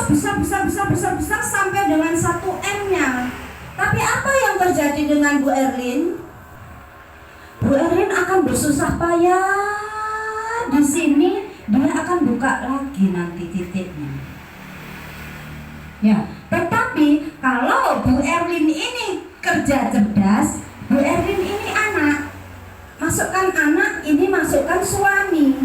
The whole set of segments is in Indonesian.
besar sampai dengan 1 M-nya. Tapi apa yang terjadi dengan Bu Erlin? Bu Erlin akan bersusah payah di sini. Dia akan buka lagi nanti titiknya. Ya, tetapi kalau Bu Erlin ini kerja cerdas, Bu Erlin ini anak, masukkan anak, ini masukkan suami.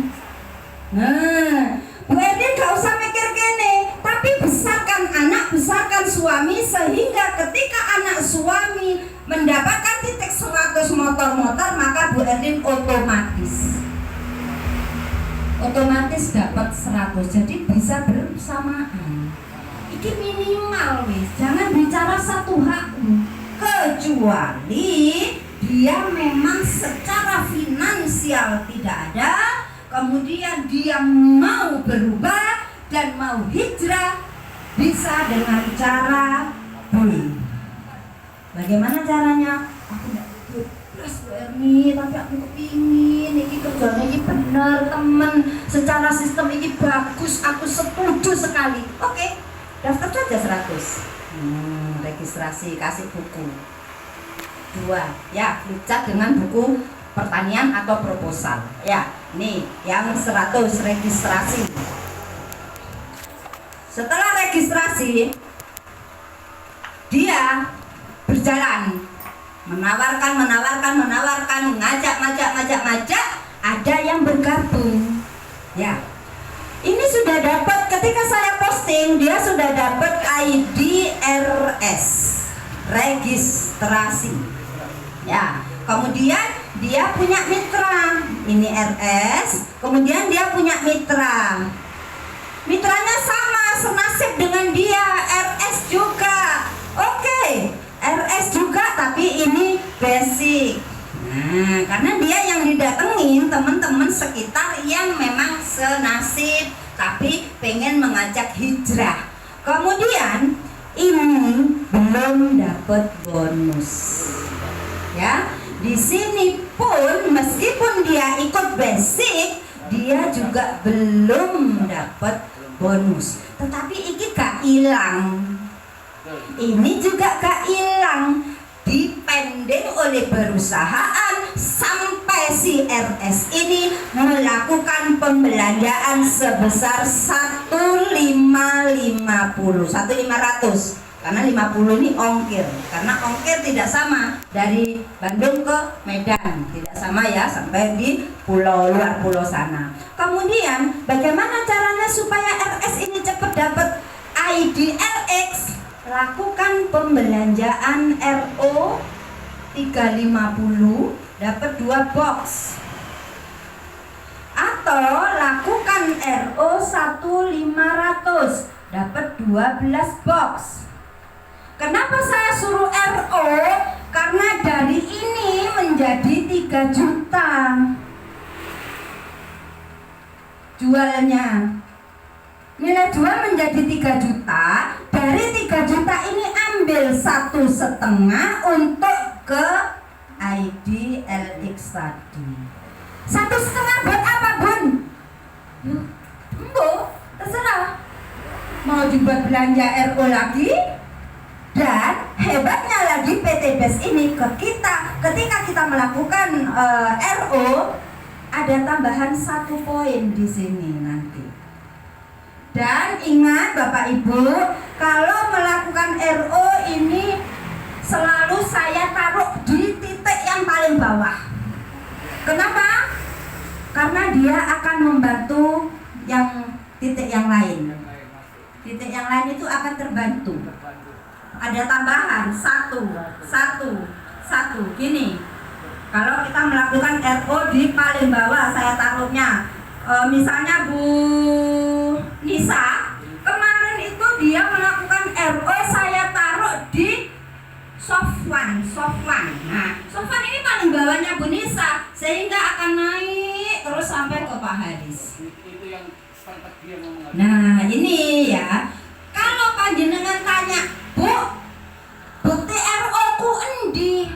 Nah, Bu Erlin gak usah mikir gini, tapi besarkan anak, besarkan suami, sehingga ketika anak suami mendapatkan titik 100 motor-motor, maka Bu Erlin otomatis dapat 100. Jadi bisa bersamaan. Ini minimal wis, jangan bicara satu hak, kecuali dia memang secara finansial tidak ada, kemudian dia mau berubah dan mau hijrah, bisa dengan cara bullying. Bagaimana caranya? Aku tidak plus Bu Erni, tapi aku kepingin ini kerjanya ini benar temen, secara sistem ini bagus, aku setuju sekali. Oke, daftar saja 100. Registrasi, kasih buku 2 ya, flipchart dengan buku pertanian atau proposal ya. Nih yang 100 registrasi. Setelah registrasi, dia berjalan menawarkan, ngajak, ada yang bergabung ya. Ini sudah dapat, ketika saya posting, dia sudah dapat ID RS, registrasi ya. Kemudian dia punya mitra, ini RS, kemudian dia punya mitra, mitranya sama senasib dengan dia, RS juga. Oke, RS juga, tapi ini basic. Nah, karena dia yang didatengin teman-teman sekitar yang memang senasib tapi pengen mengajak hijrah. Kemudian ini belum dapat bonus. Ya, di sini pun meskipun dia ikut basic, dia juga belum dapat bonus. Tetapi ini gak hilang. Ini juga gak hilang, dipending oleh perusahaan sampai si RS ini melakukan pembelanjaan sebesar 1.500, karena 50 ini ongkir, karena ongkir tidak sama dari Bandung ke Medan, tidak sama ya, sampai di luar pulau sana. Kemudian bagaimana caranya supaya RS ini cepat dapat ID LX? Lakukan pembelanjaan RO 350 dapat 2 box, atau lakukan RO 1500 dapat 12 box. Kenapa saya suruh RO? Karena dari ini menjadi 3 juta jualnya. Nilai jual menjadi 3 juta. Dari 3 juta ini ambil 1,5 untuk ke ID LX tadi. 1,5 buat apa, Bun? Terserah. Mau dibuat belanja RO lagi. Dan hebatnya lagi PT BES ini ke kita, ketika kita melakukan RO, ada tambahan 1 poin di sini nanti. Dan ingat Bapak Ibu, kalau melakukan RO ini selalu saya taruh di titik yang paling bawah. Kenapa? Karena dia akan membantu yang titik yang lain. Titik yang lain itu akan terbantu. Ada tambahan 1 gini. Kalau kita melakukan RO di paling bawah, saya taruhnya misalnya Bu Nisa, kemarin itu dia melakukan RO, saya taruh di Sofwan. Nah, Sofwan ini paling bawahnya Bu Nisa, sehingga akan naik terus sampai ke Pak Haris. Nah, ini ya. Kalau panjenengan tanya, Bu, bukti RO ku endi?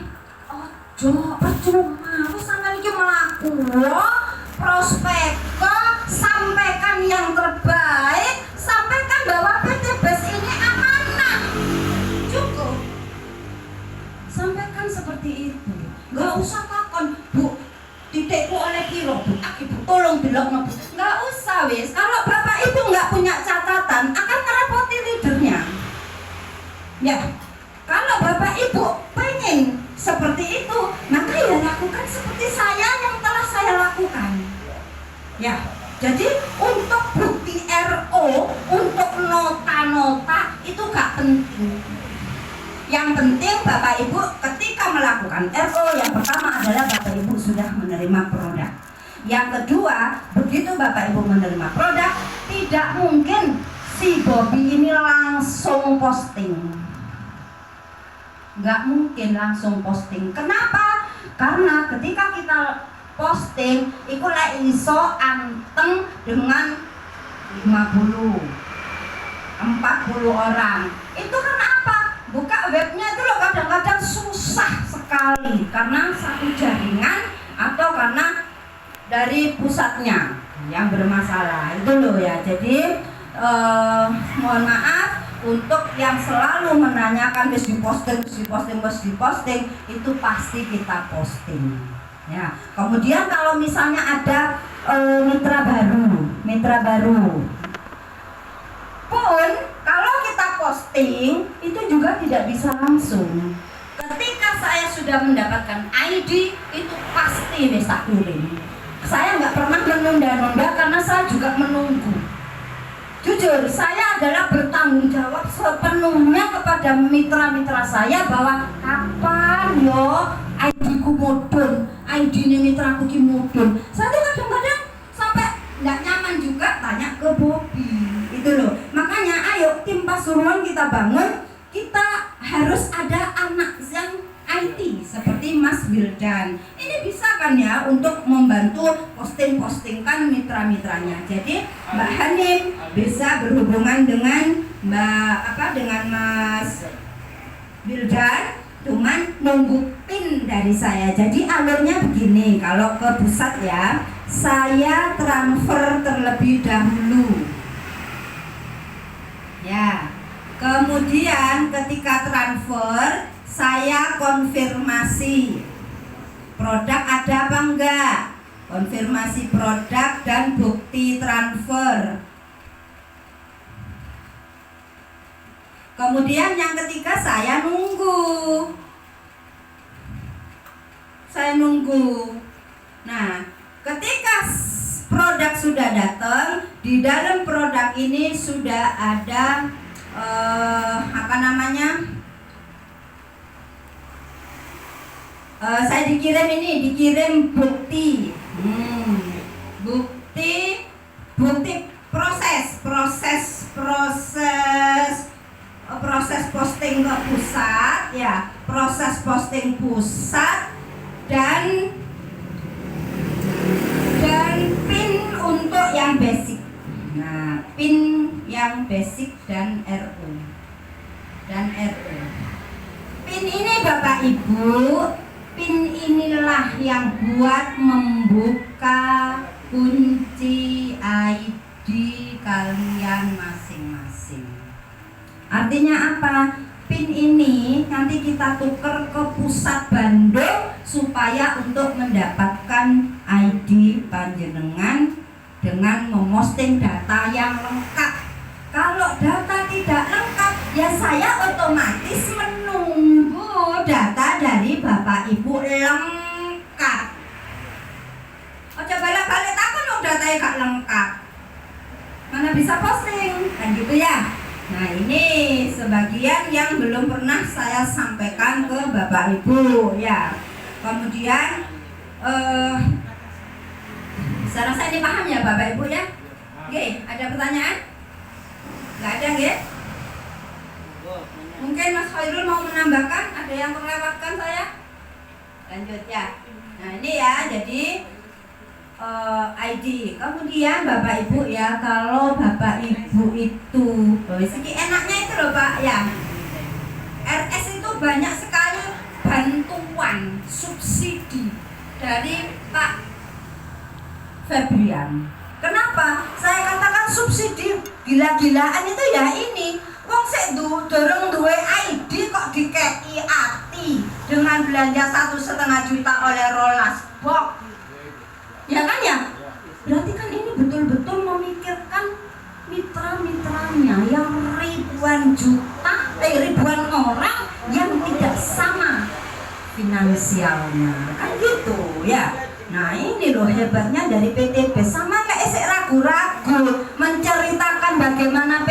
Ojo, percuma, aku sampai iki melaku. Prospek, sampaikan yang terbaik, sampaikan bahwa PT penting Bapak Ibu ketika melakukan RO, yang pertama adalah Bapak Ibu sudah menerima produk. Yang kedua, begitu Bapak Ibu menerima produk, tidak mungkin si Bobby ini langsung posting. Nggak mungkin langsung posting. Kenapa? Karena ketika kita posting, itu lah iso anteng dengan 50, 40 orang. Itu karena apa? Buka webnya itu loh kadang-kadang susah sekali karena satu jaringan atau karena dari pusatnya yang bermasalah itu loh ya. Jadi mohon maaf untuk yang selalu menanyakan terus diposting itu pasti kita posting ya. Kemudian kalau misalnya ada mitra baru pun kalau kita posting itu juga tidak bisa langsung. Ketika saya sudah mendapatkan ID itu pasti bisa kirim. Saya nggak pernah menunda-nunda karena saya juga menunggu. Jujur, saya adalah bertanggung jawab sepenuhnya kepada mitra-mitra saya bahwa kapan yo ID ku mudun, ID nya mitraku ki mudun. Saya tuh kadang-kadang sampai nggak nyaman juga tanya ke Bobby. Itu loh. Makanya ayo tim Pasuruan kita bangun, kita harus ada anak yang IT seperti Mas Wildan. Ini bisa kan ya untuk membantu posting-postingkan mitra-mitranya. Jadi Mbak Hanim bisa berhubungan dengan dengan Mas Wildan, cuman nunggu pin dari saya. Jadi alurnya begini, kalau ke pusat ya, saya transfer terlebih dahulu. Ya. Kemudian ketika transfer saya konfirmasi produk ada apa enggak, konfirmasi produk dan bukti transfer. Kemudian yang ketiga saya nunggu. Nah, ketika produk sudah datang, di dalam produk ini sudah ada saya dikirim bukti proses posting ke pusat ya, proses posting pusat dan pin untuk yang basic. Nah, pin yang basic dan RU. Pin ini Bapak Ibu, pin inilah yang buat membuka kunci ID kalian masing-masing. Artinya apa? Pin ini nanti kita tuker ke pusat Bandung supaya untuk mendapatkan ID panjenengan dengan memosting data yang lengkap. Kalau data tidak lengkap, ya saya otomatis menunggu data dari Bapak Ibu lengkap. Ojo balik-balik takut dong datanya gak lengkap. Mana bisa posting, kan gitu ya. Nah ini sebagian yang belum pernah saya sampaikan ke Bapak Ibu ya. Kemudian saya rasa ini paham ya Bapak Ibu ya. Oke, ada pertanyaan? Nggak ada ya? Mungkin Mas Khairul mau menambahkan, ada yang terlewatkan saya? Lanjut ya. Nah ini ya, jadi ID. Kemudian Bapak Ibu ya, kalau Bapak Ibu itu segi enaknya itu loh Pak ya, RS itu banyak sekali bantuan subsidi dari Pak Febrian. Kenapa? Saya katakan subsidi gila-gilaan itu ya ini. Wong sik dorong duwe ID kok dikeki ati dengan belanja 1,5 juta oleh Rolas Box. Ya kan ya? Berarti kan ini betul-betul memikirkan mitra-mitranya yang ribuan orang yang tidak sama finansialnya. Kan gitu ya. Nah ini loh hebatnya dari PTB, sama kayak ragu-ragu menceritakan bagaimana